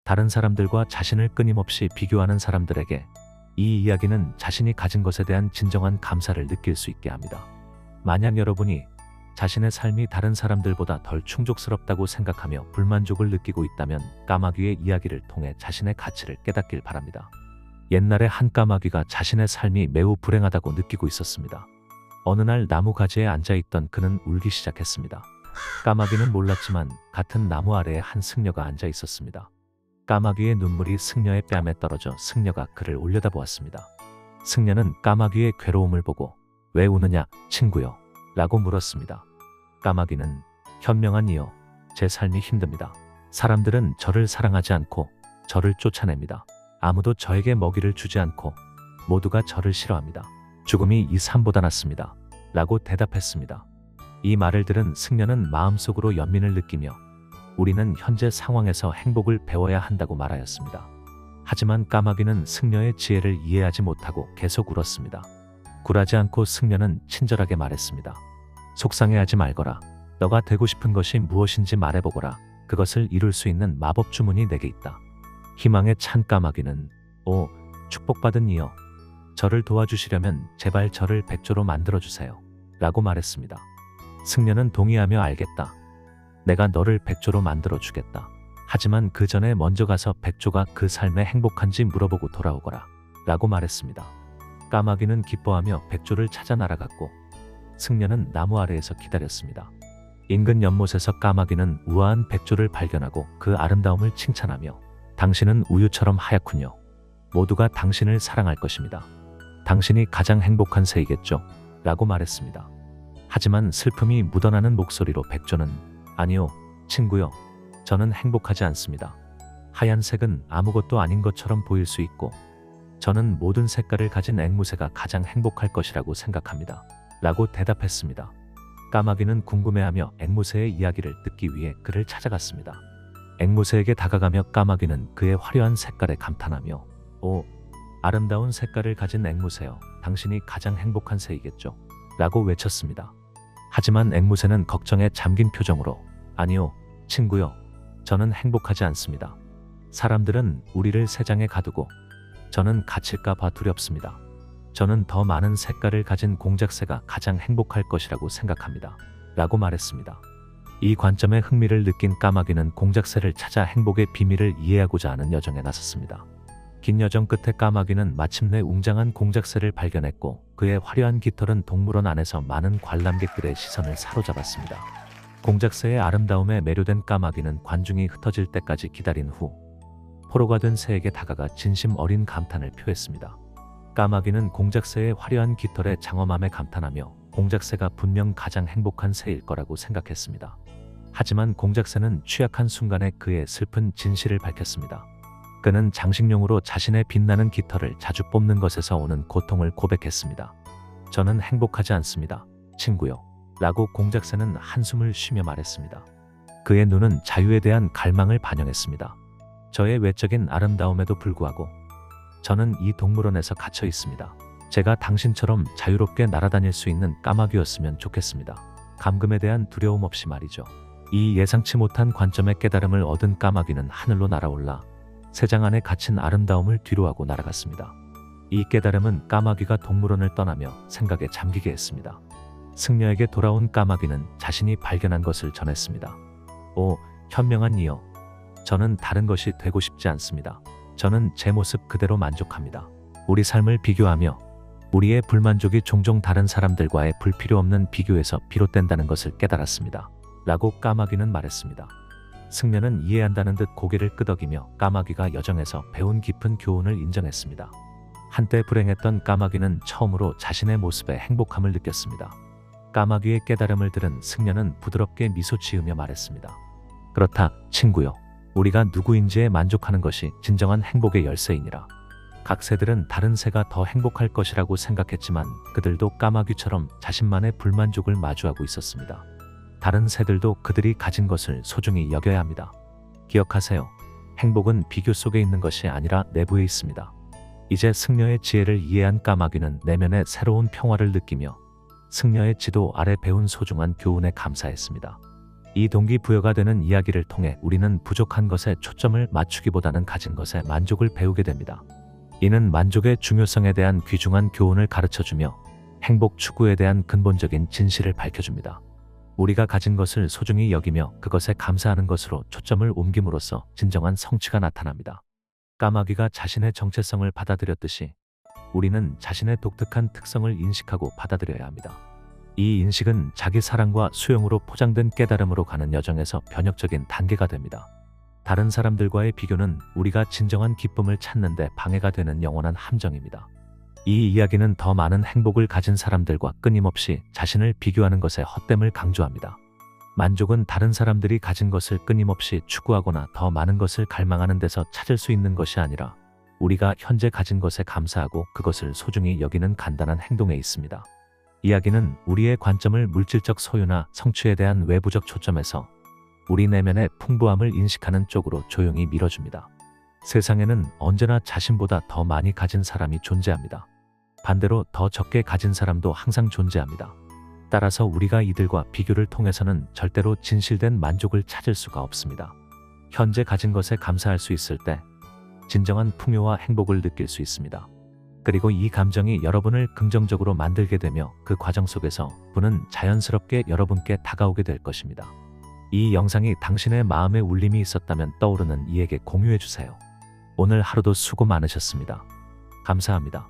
다른 사람들과 자신을 끊임없이 비교하는 사람들에게 이 이야기는 자신이 가진 것에 대한 진정한 감사를 느낄 수 있게 합니다. 만약 여러분이 자신의 삶이 다른 사람들보다 덜 충족스럽다고 생각하며 불만족을 느끼고 있다면 까마귀의 이야기를 통해 자신의 가치를 깨닫길 바랍니다. 옛날에 한 까마귀가 자신의 삶이 매우 불행하다고 느끼고 있었습니다. 어느 날 나무 가지에 앉아있던 그는 울기 시작했습니다. 까마귀는 몰랐지만 같은 나무 아래에 한 승려가 앉아 있었습니다. 까마귀의 눈물이 승려의 뺨에 떨어져 승려가 그를 올려다보았습니다. 승려는 까마귀의 괴로움을 보고 왜 우느냐 친구요 라고 물었습니다. 까마귀는 현명한 이여, 제 삶이 힘듭니다. 사람들은 저를 사랑하지 않고 저를 쫓아냅니다. 아무도 저에게 먹이를 주지 않고 모두가 저를 싫어합니다. 죽음이 이 삶보다 낫습니다. 라고 대답했습니다. 이 말을 들은 승려는 마음속으로 연민을 느끼며 우리는 현재 상황에서 행복을 배워야 한다고 말하였습니다. 하지만 까마귀는 승려의 지혜를 이해하지 못하고 계속 울었습니다. 굴하지 않고 승려는 친절하게 말했습니다. 속상해하지 말거라. 너가 되고 싶은 것이 무엇인지 말해보거라. 그것을 이룰 수 있는 마법 주문이 내게 있다. 희망에 찬 까마귀는 오, 축복받은 이여, 저를 도와주시려면 제발 저를 백조로 만들어주세요. 라고 말했습니다. 승려는 동의하며 알겠다. 내가 너를 백조로 만들어주겠다. 하지만 그 전에 먼저 가서 백조가 그 삶에 행복한지 물어보고 돌아오거라. 라고 말했습니다. 까마귀는 기뻐하며 백조를 찾아 날아갔고 승려는 나무 아래에서 기다렸습니다. 인근 연못에서 까마귀는 우아한 백조를 발견하고 그 아름다움을 칭찬하며 당신은 우유처럼 하얗군요. 모두가 당신을 사랑할 것입니다. 당신이 가장 행복한 새이겠죠? 라고 말했습니다. 하지만 슬픔이 묻어나는 목소리로 백조는 아니요, 친구요. 저는 행복하지 않습니다. 하얀색은 아무것도 아닌 것처럼 보일 수 있고 저는 모든 색깔을 가진 앵무새가 가장 행복할 것이라고 생각합니다. 라고 대답했습니다. 까마귀는 궁금해하며 앵무새의 이야기를 듣기 위해 그를 찾아갔습니다. 앵무새에게 다가가며 까마귀는 그의 화려한 색깔에 감탄하며 오, 아름다운 색깔을 가진 앵무새여, 당신이 가장 행복한 새이겠죠? 라고 외쳤습니다. 하지만 앵무새는 걱정에 잠긴 표정으로 아니요, 친구요. 저는 행복하지 않습니다. 사람들은 우리를 새장에 가두고 저는 갇힐까 봐 두렵습니다. 저는 더 많은 색깔을 가진 공작새가 가장 행복할 것이라고 생각합니다. 라고 말했습니다. 이 관점에 흥미를 느낀 까마귀는 공작새를 찾아 행복의 비밀을 이해하고자 하는 여정에 나섰습니다. 긴 여정 끝에 까마귀는 마침내 웅장한 공작새를 발견했고 그의 화려한 깃털은 동물원 안에서 많은 관람객들의 시선을 사로잡았습니다. 공작새의 아름다움에 매료된 까마귀는 관중이 흩어질 때까지 기다린 후 포로가 된 새에게 다가가 진심 어린 감탄을 표했습니다. 까마귀는 공작새의 화려한 깃털에 장엄함에 감탄하며 공작새가 분명 가장 행복한 새일 거라고 생각했습니다. 하지만 공작새는 취약한 순간에 그의 슬픈 진실을 밝혔습니다. 그는 장식용으로 자신의 빛나는 깃털을 자주 뽑는 것에서 오는 고통을 고백했습니다. 저는 행복하지 않습니다, 친구요. 라고 공작새는 한숨을 쉬며 말했습니다. 그의 눈은 자유에 대한 갈망을 반영했습니다. 저의 외적인 아름다움에도 불구하고 저는 이 동물원에서 갇혀 있습니다. 제가 당신처럼 자유롭게 날아다닐 수 있는 까마귀였으면 좋겠습니다. 감금에 대한 두려움 없이 말이죠. 이 예상치 못한 관점의 깨달음을 얻은 까마귀는 하늘로 날아올라 새장 안에 갇힌 아름다움을 뒤로하고 날아갔습니다. 이 깨달음은 까마귀가 동물원을 떠나며 생각에 잠기게 했습니다. 승려에게 돌아온 까마귀는 자신이 발견한 것을 전했습니다. 오, 현명한 이여, 저는 다른 것이 되고 싶지 않습니다. 저는 제 모습 그대로 만족합니다. 우리 삶을 비교하며 우리의 불만족이 종종 다른 사람들과의 불필요 없는 비교에서 비롯된다는 것을 깨달았습니다. 라고 까마귀는 말했습니다. 승려는 이해한다는 듯 고개를 끄덕이며 까마귀가 여정에서 배운 깊은 교훈을 인정했습니다. 한때 불행했던 까마귀는 처음으로 자신의 모습에 행복함을 느꼈습니다. 까마귀의 깨달음을 들은 승려는 부드럽게 미소 지으며 말했습니다. 그렇다, 친구요. 우리가 누구인지에 만족하는 것이 진정한 행복의 열쇠이니라. 각 새들은 다른 새가 더 행복할 것이라고 생각했지만 그들도 까마귀처럼 자신만의 불만족을 마주하고 있었습니다. 다른 새들도 그들이 가진 것을 소중히 여겨야 합니다. 기억하세요. 행복은 비교 속에 있는 것이 아니라 내부에 있습니다. 이제 승려의 지혜를 이해한 까마귀는 내면의 새로운 평화를 느끼며 승려의 지도 아래 배운 소중한 교훈에 감사했습니다. 이 동기부여가 되는 이야기를 통해 우리는 부족한 것에 초점을 맞추기보다는 가진 것에 만족을 배우게 됩니다. 이는 만족의 중요성에 대한 귀중한 교훈을 가르쳐주며 행복 추구에 대한 근본적인 진실을 밝혀줍니다. 우리가 가진 것을 소중히 여기며 그것에 감사하는 것으로 초점을 옮김으로써 진정한 성취가 나타납니다. 까마귀가 자신의 정체성을 받아들였듯이 우리는 자신의 독특한 특성을 인식하고 받아들여야 합니다. 이 인식은 자기 사랑과 수용으로 포장된 깨달음으로 가는 여정에서 변혁적인 단계가 됩니다. 다른 사람들과의 비교는 우리가 진정한 기쁨을 찾는 데 방해가 되는 영원한 함정입니다. 이 이야기는 더 많은 행복을 가진 사람들과 끊임없이 자신을 비교하는 것의 헛됨을 강조합니다. 만족은 다른 사람들이 가진 것을 끊임없이 추구하거나 더 많은 것을 갈망하는 데서 찾을 수 있는 것이 아니라 우리가 현재 가진 것에 감사하고 그것을 소중히 여기는 간단한 행동에 있습니다. 이야기는 우리의 관점을 물질적 소유나 성취에 대한 외부적 초점에서 우리 내면의 풍부함을 인식하는 쪽으로 조용히 밀어줍니다. 세상에는 언제나 자신보다 더 많이 가진 사람이 존재합니다. 반대로 더 적게 가진 사람도 항상 존재합니다. 따라서 우리가 이들과 비교를 통해서는 절대로 진실된 만족을 찾을 수가 없습니다. 현재 가진 것에 감사할 수 있을 때 진정한 풍요와 행복을 느낄 수 있습니다. 그리고 이 감정이 여러분을 긍정적으로 만들게 되며 그 과정 속에서 부는 자연스럽게 여러분께 다가오게 될 것입니다. 이 영상이 당신의 마음에 울림이 있었다면 떠오르는 이에게 공유해 주세요. 오늘 하루도 수고 많으셨습니다. 감사합니다.